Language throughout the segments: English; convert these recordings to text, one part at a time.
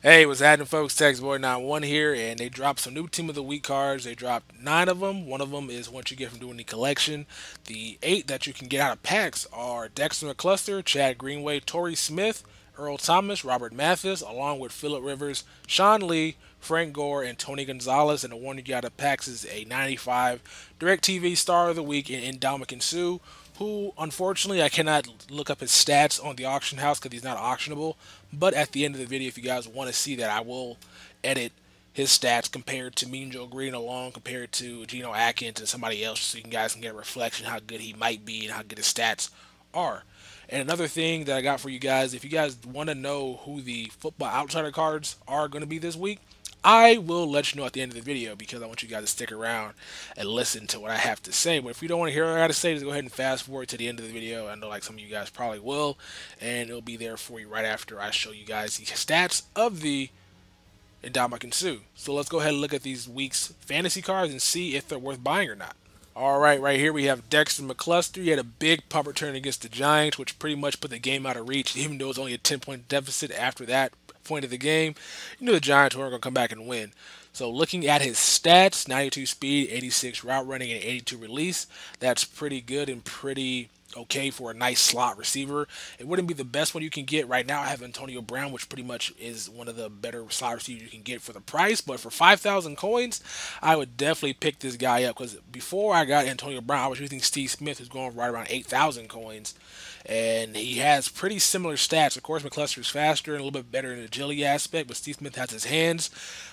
Hey, what's happening, folks? TextBoy91 here, and they dropped some new Team of the Week cards. They dropped 9 of them. One of them is what you get from doing the collection. The 8 that you can get out of packs are Dexter McCluster, Chad Greenway, Torrey Smith, Earl Thomas, Robert Mathis, along with Phillip Rivers, Sean Lee, Frank Gore, and Tony Gonzalez. And the one you get out of packs is a 95 DirecTV Star of the Week in Ndamukong Suh, who unfortunately I cannot look up his stats on the auction house because he's not auctionable. But at the end of the video, if you guys want to see that, I will edit his stats compared to Mean Joe Green alone, compared to Geno Atkins and somebody else, so you guys can get a reflection how good he might be and how good his stats are. And another thing that I got for you guys, if you guys want to know who the Football Outsider cards are going to be this week, I will let you know at the end of the video because I want you guys to stick around and listen to what I have to say. But if you don't want to hear what I got to say, just go ahead and fast forward to the end of the video. I know like some of you guys probably will, and it'll be there for you right after I show you guys the stats of the Ndamukong Suh. So let's go ahead and look at these week's fantasy cards and see if they're worth buying or not. All right here we have Dexter McCluster. He had a big punt return against the Giants, which pretty much put the game out of reach, even though it was only a 10-point deficit after that point of the game. You knew the Giants weren't going to come back and win. So looking at his stats, 92 speed, 86 route running, and 82 release, that's pretty good and pretty okay for a nice slot receiver. It wouldn't be the best one you can get right now. I have Antonio Brown, which pretty much is one of the better slot receivers you can get for the price. But for 5,000 coins, I would definitely pick this guy up because before I got Antonio Brown, I was using Steve Smith, who's going right around 8,000 coins. And he has pretty similar stats. Of course, McCluster is faster and a little bit better in the agility aspect, but Steve Smith has his hands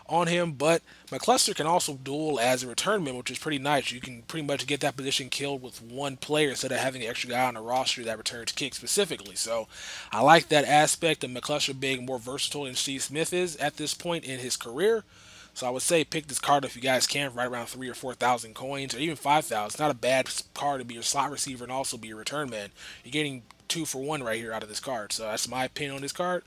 on him. But McCluster can also duel as a returnman, which is pretty nice. You can pretty much get that position killed with one player instead of having an extra guy on the roster that returns kicks specifically. So I like that aspect of McCluster being more versatile than Steve Smith is at this point in his career. So I would say pick this card if you guys can, right around 3,000 or 4,000 coins, or even 5,000. It's not a bad card to be your slot receiver and also be your return man. You're getting 2 for 1 right here out of this card. So that's my opinion on this card.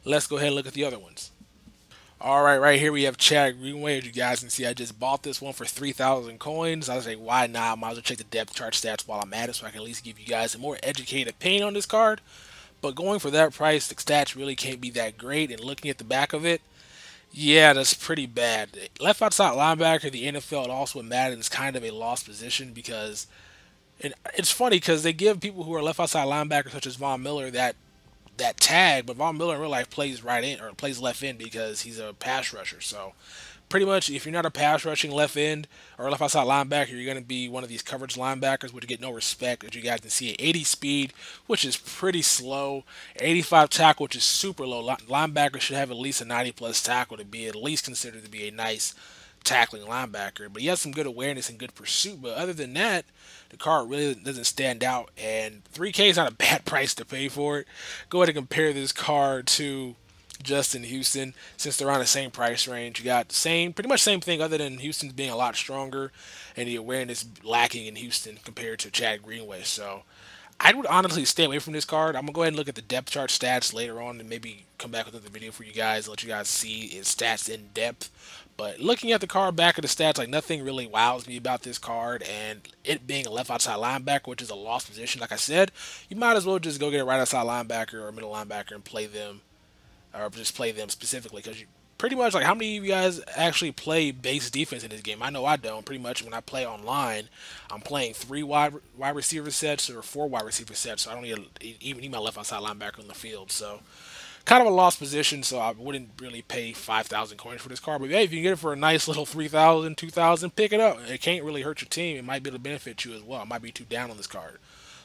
Let's go ahead and look at the other ones. All right here we have Chad Greenway. As you guys can see, I just bought this one for 3,000 coins. I was like, why not? I might as well check the depth chart stats while I'm at it so I can at least give you guys a more educated opinion on this card. But going for that price, the stats really can't be that great. And looking at the back of it, yeah, that's pretty bad. Left outside linebacker, the NFL, and also with Madden is kind of a lost position because it's funny because they give people who are left outside linebackers such as Von Miller that tag, but Von Miller in real life plays right in or plays left end because he's a pass rusher. So pretty much, if you're not a pass rushing left end or left outside linebacker, you're going to be one of these coverage linebackers, which get no respect. As you guys can see, 80 speed, which is pretty slow, 85 tackle, which is super low. Linebackers should have at least a 90 plus tackle to be at least considered to be a nice tackling linebacker. But he has some good awareness and good pursuit. But other than that, the card really doesn't stand out. And 3K is not a bad price to pay for it. Go ahead and compare this card to Justin Houston, since they're on the same price range. You got the same, pretty much same thing, other than Houston's being a lot stronger and the awareness lacking in Houston compared to Chad Greenway. So I would honestly stay away from this card. I'm gonna go ahead and look at the depth chart stats later on and maybe come back with another video for you guys, let you guys see his stats in depth. But looking at the card back of the stats, like nothing really wows me about this card, and it being a left outside linebacker, which is a lost position, like I said, you might as well just go get a right outside linebacker or a middle linebacker and play them, or just play them specifically, because you pretty much, like, how many of you guys actually play base defense in this game? I know I don't. Pretty much when I play online, I'm playing 3 wide receiver sets or 4 wide receiver sets, so I don't even need my left outside linebacker on the field. So kind of a lost position, so I wouldn't really pay 5,000 coins for this card. But hey, if you can get it for a nice little 3,000, 2,000, pick it up. It can't really hurt your team. It might be able to benefit you as well. It might be too down on this card.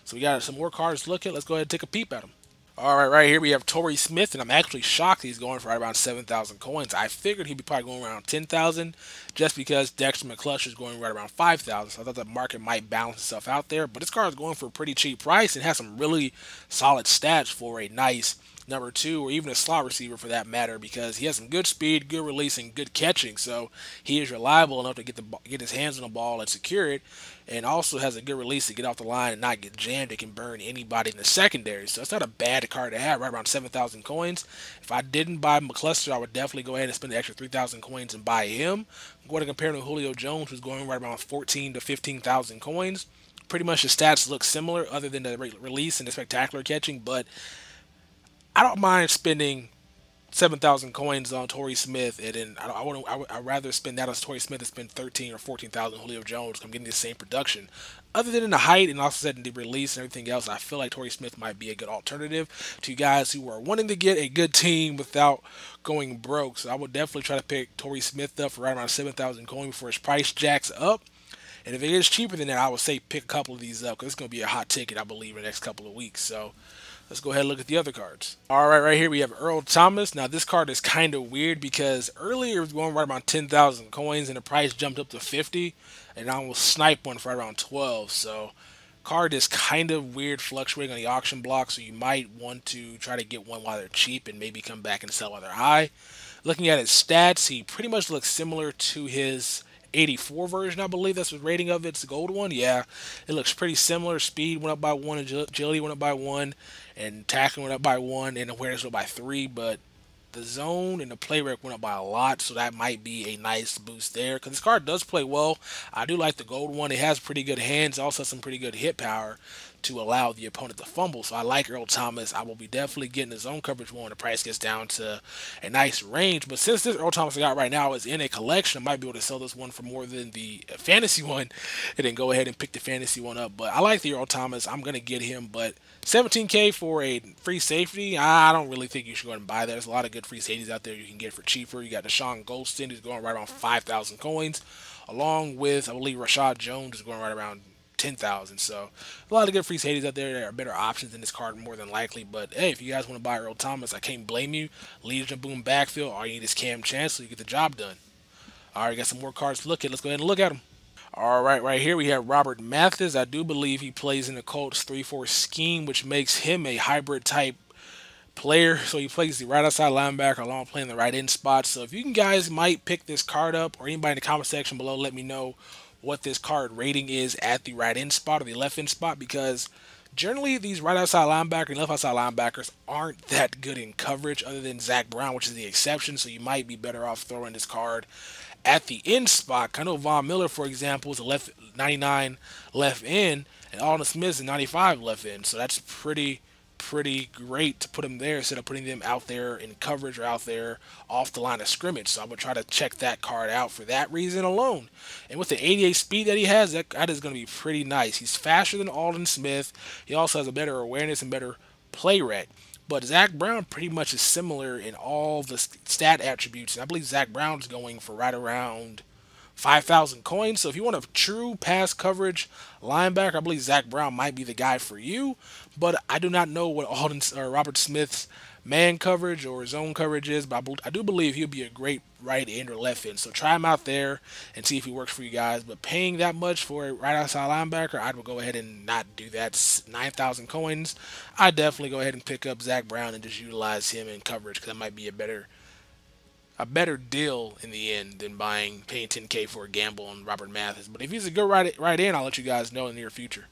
So we got some more cards to look at. Let's go ahead and take a peep at them. All right here we have Torrey Smith, and I'm actually shocked he's going for right around 7,000 coins. I figured he'd be probably going around 10,000 just because Dexter McCluster is going right around 5,000. So I thought the market might balance itself out there. But this card is going for a pretty cheap price and has some really solid stats for a nice number 2 or even a slot receiver for that matter, because he has some good speed, good release, and good catching. So he is reliable enough to get his hands on the ball and secure it, and also has a good release to get off the line and not get jammed. It can burn anybody in the secondary. So it's not a bad card to have, right around 7,000 coins. If I didn't buy McCluster, I would definitely go ahead and spend the extra 3,000 coins and buy him. I'm going to compare him to Julio Jones, who's going right around 14 to 15,000 coins. Pretty much the stats look similar other than the release and the spectacular catching, but I don't mind spending 7,000 coins on Torrey Smith, and then I would I'd rather spend that on Torrey Smith than spend 13 or 14,000 on Julio Jones. I'm getting the same production. Other than in the height and also setting the release and everything else, I feel like Torrey Smith might be a good alternative to guys who are wanting to get a good team without going broke. So I would definitely try to pick Torrey Smith up for right around 7,000 coins before his price jacks up. And if it is cheaper than that, I would say pick a couple of these up because it's going to be a hot ticket, I believe, in the next couple of weeks. So let's go ahead and look at the other cards. All right, right here we have Earl Thomas. Now this card is kind of weird because earlier it was going right around 10,000 coins and the price jumped up to 50, and I almost sniped one for right around 12. So card is kind of weird, fluctuating on the auction block. So you might want to try to get one while they're cheap and maybe come back and sell while they're high. Looking at his stats, he pretty much looks similar to his 84 version, I believe that's the rating of it. It's the gold one. Yeah, it looks pretty similar. Speed went up by 1, agility went up by 1, and tackling went up by 1, and awareness went up by 3. But the zone and the play rate went up by a lot, so that might be a nice boost there. Because this card does play well. I do like the gold one. It has pretty good hands, also some pretty good hit power to allow the opponent to fumble. So I like Earl Thomas. I will be definitely getting his zone coverage one when the price gets down to a nice range. But since this Earl Thomas I got right now is in a collection, I might be able to sell this one for more than the fantasy one and then go ahead and pick the fantasy one up. But I like the Earl Thomas. I'm going to get him. But 17K for a free safety, I don't really think you should go ahead and buy that. There's a lot of good free safeties out there you can get for cheaper. You got Deshaun Golston, who's going right around 5,000 coins, along with, I believe, Rashad Jones is going right around 10,000. So a lot of good free safeties out there. There are better options in this card more than likely. But hey, if you guys want to buy Earl Thomas, I can't blame you. Legion Boom backfield. All you need is Cam Chancellor. You get the job done. All right, got some more cards to look at. Let's go ahead and look at them. All right, right here we have Robert Mathis. I do believe he plays in the Colts 3-4 scheme, which makes him a hybrid type player. So he plays the right outside linebacker along with playing the right end spot. So if you guys might pick this card up, or anybody in the comment section below, let me know what this card rating is at the right end spot or the left end spot, because generally these right outside linebacker and left outside linebackers aren't that good in coverage other than Zach Brown, which is the exception. So you might be better off throwing this card at the end spot. I know Von Miller, for example, is a left 99 left end, and Alden Smith is a 95 left end. So that's pretty great to put them there instead of putting them out there in coverage or out there off the line of scrimmage. So I'm going to try to check that card out for that reason alone. And with the 88 speed that he has, that is going to be pretty nice. He's faster than Alden Smith. He also has a better awareness and better play rate. But Zach Brown pretty much is similar in all the stat attributes. And I believe Zach Brown is going for right around 5,000 coins. So if you want a true pass coverage linebacker, I believe Zach Brown might be the guy for you. But I do not know what Alden or Robert Smith's man coverage or zone coverage is, but I do believe he'll be a great right end or left end. So try him out there and see if he works for you guys. But paying that much for a right outside linebacker, I would go ahead and not do that. 9,000 coins, I'd definitely go ahead and pick up Zach Brown and just utilize him in coverage, because that might be a better deal in the end than paying 10K for a gamble on Robert Mathis. But if he's a good right end, I'll let you guys know in the near future.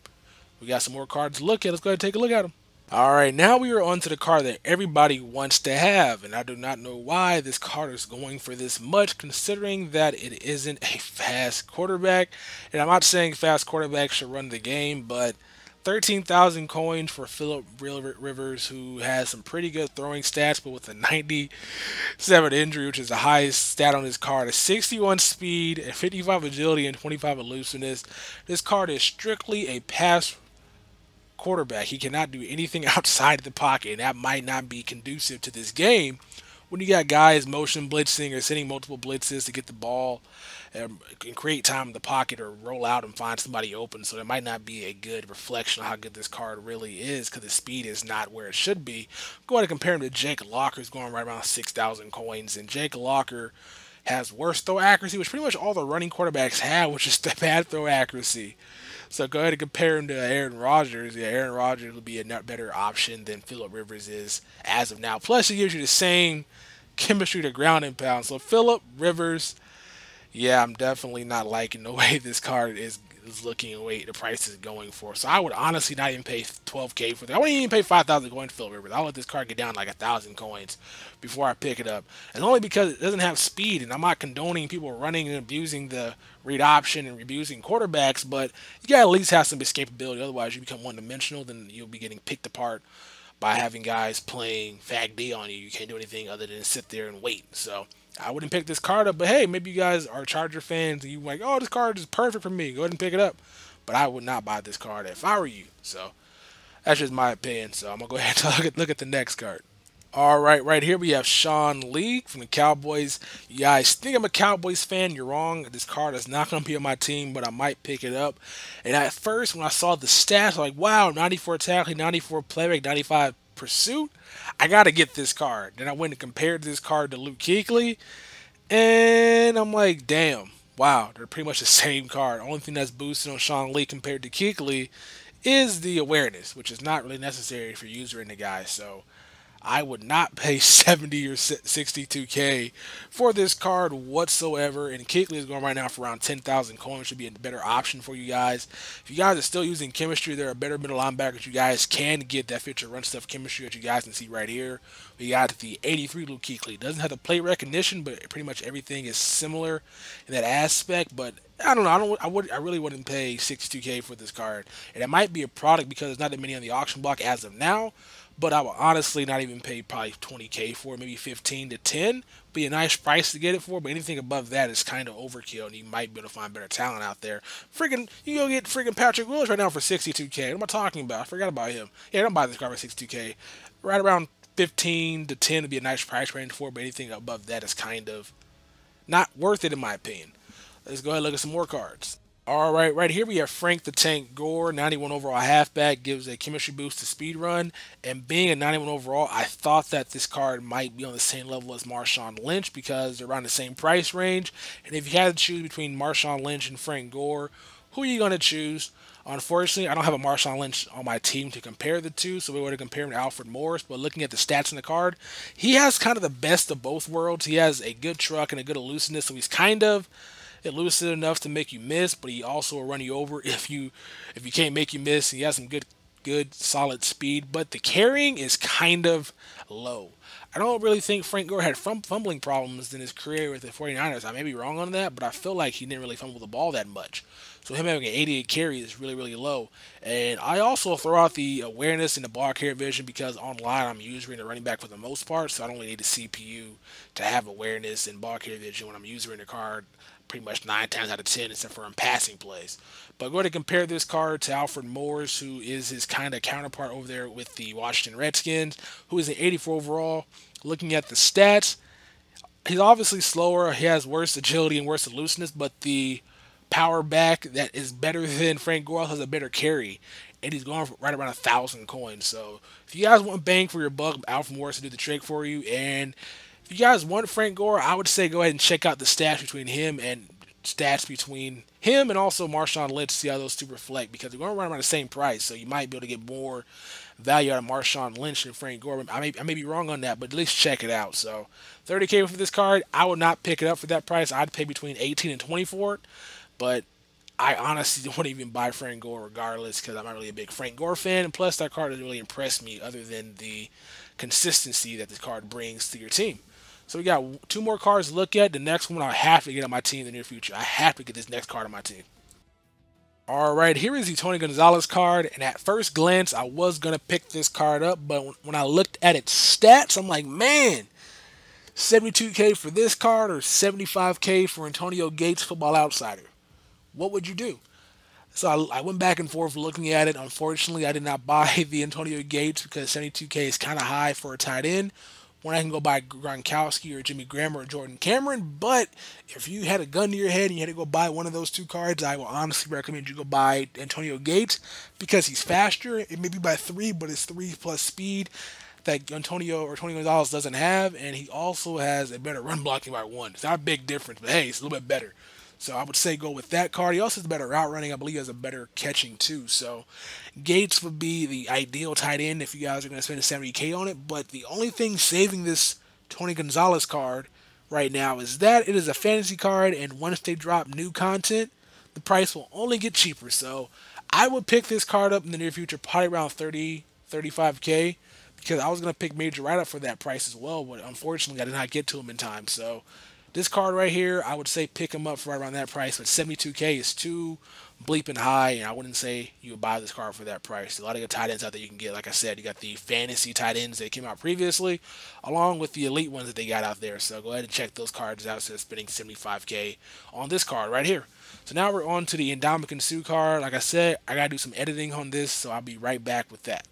We got some more cards to look at. Let's go ahead and take a look at them. All right, now we are on to the card that everybody wants to have, and I do not know why this card is going for this much, considering that it isn't a fast quarterback. And I'm not saying fast quarterbacks should run the game, but 13,000 coins for Phillip Rivers, who has some pretty good throwing stats, but with a 97 injury, which is the highest stat on his card, a 61 speed, a 55 agility, and 25 elusiveness. This card is strictly a pass quarterback. He cannot do anything outside the pocket, and that might not be conducive to this game when you got guys motion blitzing or sending multiple blitzes to get the ball and create time in the pocket or roll out and find somebody open. So that might not be a good reflection of how good this card really is, because the speed is not where it should be. Go ahead and compare him to Jake Locker, who's going right around 6,000 coins, and Jake Locker has worse throw accuracy, which pretty much all the running quarterbacks have, which is the bad throw accuracy. So go ahead and compare him to Aaron Rodgers. Yeah, Aaron Rodgers will be a better option than Phillip Rivers is as of now. Plus, he gives you the same chemistry to ground and pound. So Phillip Rivers, yeah, I'm definitely not liking the way this card is looking and the price is going for. So I would honestly not even pay 12K for that. I wouldn't even pay 5,000 coins for Phillip Rivers. I'll let this card get down like 1,000 coins before I pick it up. And only because it doesn't have speed, and I'm not condoning people running and abusing the read option and abusing quarterbacks, but you gotta at least have some escapability. Otherwise, you become one-dimensional, then you'll be getting picked apart by having guys playing Fag D on you. You can't do anything other than sit there and wait. So I wouldn't pick this card up. But hey, maybe you guys are Charger fans and you like, oh, this card is perfect for me. Go ahead and pick it up. But I would not buy this card if I were you. So that's just my opinion. So I'm gonna go ahead and look at the next card. All right, right here we have Sean Lee from the Cowboys. You guys think I'm a Cowboys fan? You're wrong. This card is not going to be on my team, but I might pick it up. And at first, when I saw the stats, I was like, wow, 94 tackling, 94 playmaking, 95 pursuit. I got to get this card. Then I went and compared this card to Luke Kuechly, and I'm like, damn, wow, they're pretty much the same card. Only thing that's boosted on Sean Lee compared to Kuechly is the awareness, which is not really necessary for user in the guy. So I would not pay 70 or 62K for this card whatsoever. And Kuechly is going right now for around 10,000 coins. Should be a better option for you guys. If you guys are still using chemistry, there are better middle linebackers you guys can get that fit your run stuff chemistry that you guys can see right here. We got the 83 Luke Kuechly. Doesn't have the play recognition, but pretty much everything is similar in that aspect. But I don't know. I really wouldn't pay 62K for this card. And it might be a product because there's not that many on the auction block as of now. But I will honestly not even pay probably 20K for it, maybe 15 to 10. Be a nice price to get it for, but anything above that is kind of overkill, and you might be able to find better talent out there. Freaking, you go get freaking Patrick Willis right now for 62K. What am I talking about? I forgot about him. Yeah, don't buy this car for 62K. Right around 15 to 10 would be a nice price range for it, but anything above that is kind of not worth it in my opinion. Let's go ahead and look at some more cards. All right, right here we have Frank the Tank Gore, 91 overall halfback, gives a chemistry boost to speed run. And being a 91 overall, I thought that this card might be on the same level as Marshawn Lynch because they're around the same price range. And if you had to choose between Marshawn Lynch and Frank Gore, who are you going to choose? Unfortunately, I don't have a Marshawn Lynch on my team to compare the two, so we would have compared him to Alfred Morris. But looking at the stats in the card, he has kind of the best of both worlds. He has a good truck and a good elusiveness, so he's kind of elusive enough to make you miss, but he also will run you over if you can't make you miss. He has some good solid speed, but the carrying is kind of low. I don't really think Frank Gore had fumbling problems in his career with the 49ers. I may be wrong on that, but I feel like he didn't really fumble the ball that much. So him having an 88 carry is really, really low. And I also throw out the awareness and the ball carrier vision because online I'm usually the running back for the most part, so I don't really need a CPU to have awareness and ball carrier vision when I'm using the card pretty much 9 times out of 10 except for in passing plays. But go ahead and compare this card to Alfred Morris, who is his kind of counterpart over there with the Washington Redskins, who is an 84 overall. Looking at the stats, he's obviously slower. He has worse agility and worse elusiveness, but the power back that is better than Frank Gore has a better carry, and he's going for right around 1,000 coins. So if you guys want bang for your buck, Alfred Morris will do the trick for you. And if you guys want Frank Gore, I would say go ahead and check out the stats between him and also Marshawn Lynch to see how those two reflect because they're going to run around the same price, so you might be able to get more value out of Marshawn Lynch and Frank Gore. I may be wrong on that, but at least check it out. So 30K for this card, I would not pick it up for that price. I'd pay between 18 and 20 for it, but I honestly don't even buy Frank Gore regardless because I'm not really a big Frank Gore fan, and plus that card doesn't really impress me other than the consistency that this card brings to your team. So we got 2 more cards to look at. The next one I have to get on my team in the near future. I have to get this next card on my team. All right, here is the Tony Gonzalez card, and at first glance, I was going to pick this card up, but when I looked at its stats, I'm like, man, 72K for this card or 75K for Antonio Gates, Football Outsider. What would you do? So I went back and forth looking at it. Unfortunately, I did not buy the Antonio Gates because 72K is kind of high for a tight end when I can go buy Gronkowski or Jimmy Graham or Jordan Cameron. But if you had a gun to your head and you had to go buy one of those 2 cards, I will honestly recommend you go buy Antonio Gates because he's faster. It may be by 3, but it's 3 plus speed that Tony Gonzalez doesn't have, and he also has a better run blocking by 1. It's not a big difference, but hey, it's a little bit better. So I would say go with that card. He also has better route running. I believe he has a better catching too. So Gates would be the ideal tight end if you guys are going to spend 70K on it. But the only thing saving this Tony Gonzalez card right now is that it is a fantasy card, and once they drop new content, the price will only get cheaper. So I would pick this card up in the near future, probably around 30, 35K, because I was going to pick Major Write-Up for that price as well, but unfortunately I did not get to him in time. So This card right here, I would say pick him up for right around that price, but 72K is too bleeping high, and I wouldn't say you would buy this card for that price. A lot of good tight ends out there you can get. Like I said, you got the fantasy tight ends that came out previously, along with the elite ones that they got out there. So go ahead and check those cards out instead of spending 75K on this card right here. So now we're on to the Ndamukong Suh card. Like I said, I got to do some editing on this, so I'll be right back with that.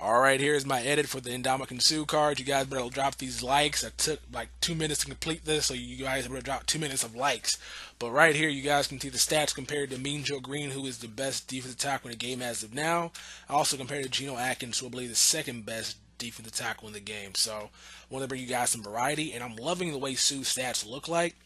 Alright, here's my edit for the Ndamukong Suh card. You guys better drop these likes. I took like 2 minutes to complete this, so you guys better drop 2 minutes of likes. But right here, you guys can see the stats compared to Mean Joe Green, who is the best defensive tackle in the game as of now. I also compared to Geno Atkins, who I believe is the second best defensive tackle in the game. So I want to bring you guys some variety, and I'm loving the way Suh's stats look like.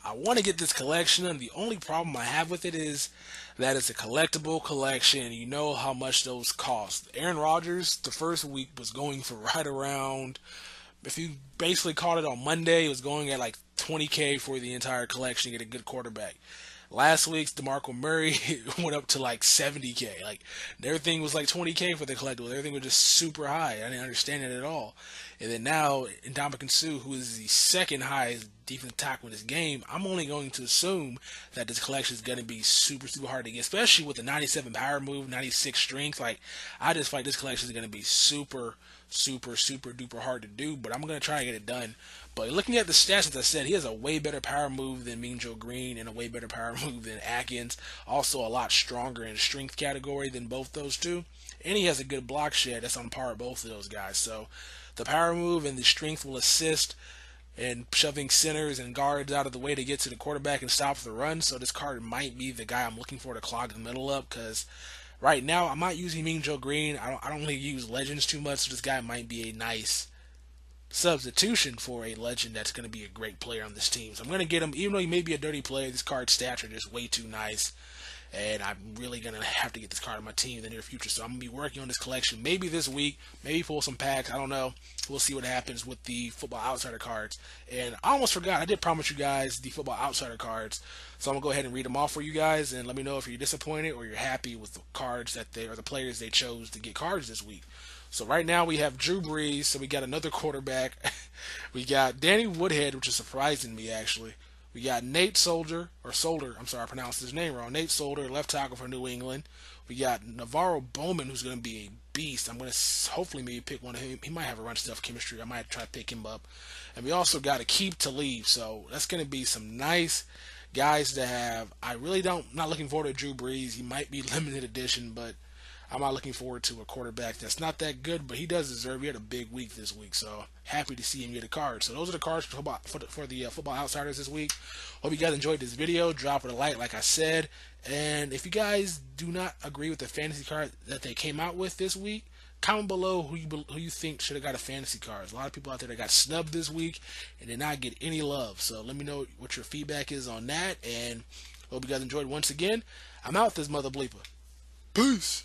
I want to get this collection, and the only problem I have with it is that it's a collectible collection, and you know how much those cost. Aaron Rodgers, the first week, was going for right around, if you basically caught it on Monday, it was going at like 20K for the entire collection to get a good quarterback. Last week's DeMarco Murray went up to like 70K. Like, everything was like 20K for the collectibles. Everything was just super high. I didn't understand it at all. And then now, Ndamukong Suh, who is the second highest defensive tackle in this game, I'm only going to assume that this collection is going to be super, super hard to get, especially with the 97 power move, 96 strength. Like, I just feel like this collection is going to be super, super, super duper hard to do, but I'm going to try to get it done. But looking at the stats, as I said, he has a way better power move than Mean Joe Green and a way better power move than Atkins. Also a lot stronger in strength category than both those two. And he has a good block shed that's on par with both of those guys. So the power move and the strength will assist in shoving centers and guards out of the way to get to the quarterback and stop the run. So this card might be the guy I'm looking for to clog the middle up, because right now I'm not using Mean Joe Green. I don't really use legends too much, so this guy might be a nice substitution for a legend that's going to be a great player on this team. So I'm going to get him, even though he may be a dirty player, this card's stats are just way too nice, and I'm really going to have to get this card on my team in the near future. So I'm going to be working on this collection maybe this week, maybe pull some packs, I don't know. We'll see what happens with the Football Outsider cards. And I almost forgot, I did promise you guys the Football Outsider cards, so I'm going to go ahead and read them off for you guys, and let me know if you're disappointed or you're happy with the cards that they, or the players they chose to get cards this week. So right now we have Drew Brees, so we got another quarterback. We got Danny Woodhead, which is surprising me actually. We got Nate Solder, I'm sorry, I pronounced his name wrong. Nate Solder, left tackle for New England. We got NaVorro Bowman, who's going to be a beast. I'm going to hopefully maybe pick one of him. He might have a run stuff chemistry. I might try to pick him up. And we also got Aqib Talib, so that's going to be some nice guys to have. I really not looking forward to Drew Brees. He might be limited edition, but I'm not looking forward to a quarterback that's not that good, but he does deserve. He had a big week this week, so happy to see him get a card. So those are the cards for the Football Outsiders this week. Hope you guys enjoyed this video. Drop it a like, like I said. And if you guys do not agree with the fantasy card that they came out with this week, comment below who you think should have got a fantasy card. There's a lot of people out there that got snubbed this week and did not get any love. So let me know what your feedback is on that. And hope you guys enjoyed once again. I'm out this mother bleeper. Peace.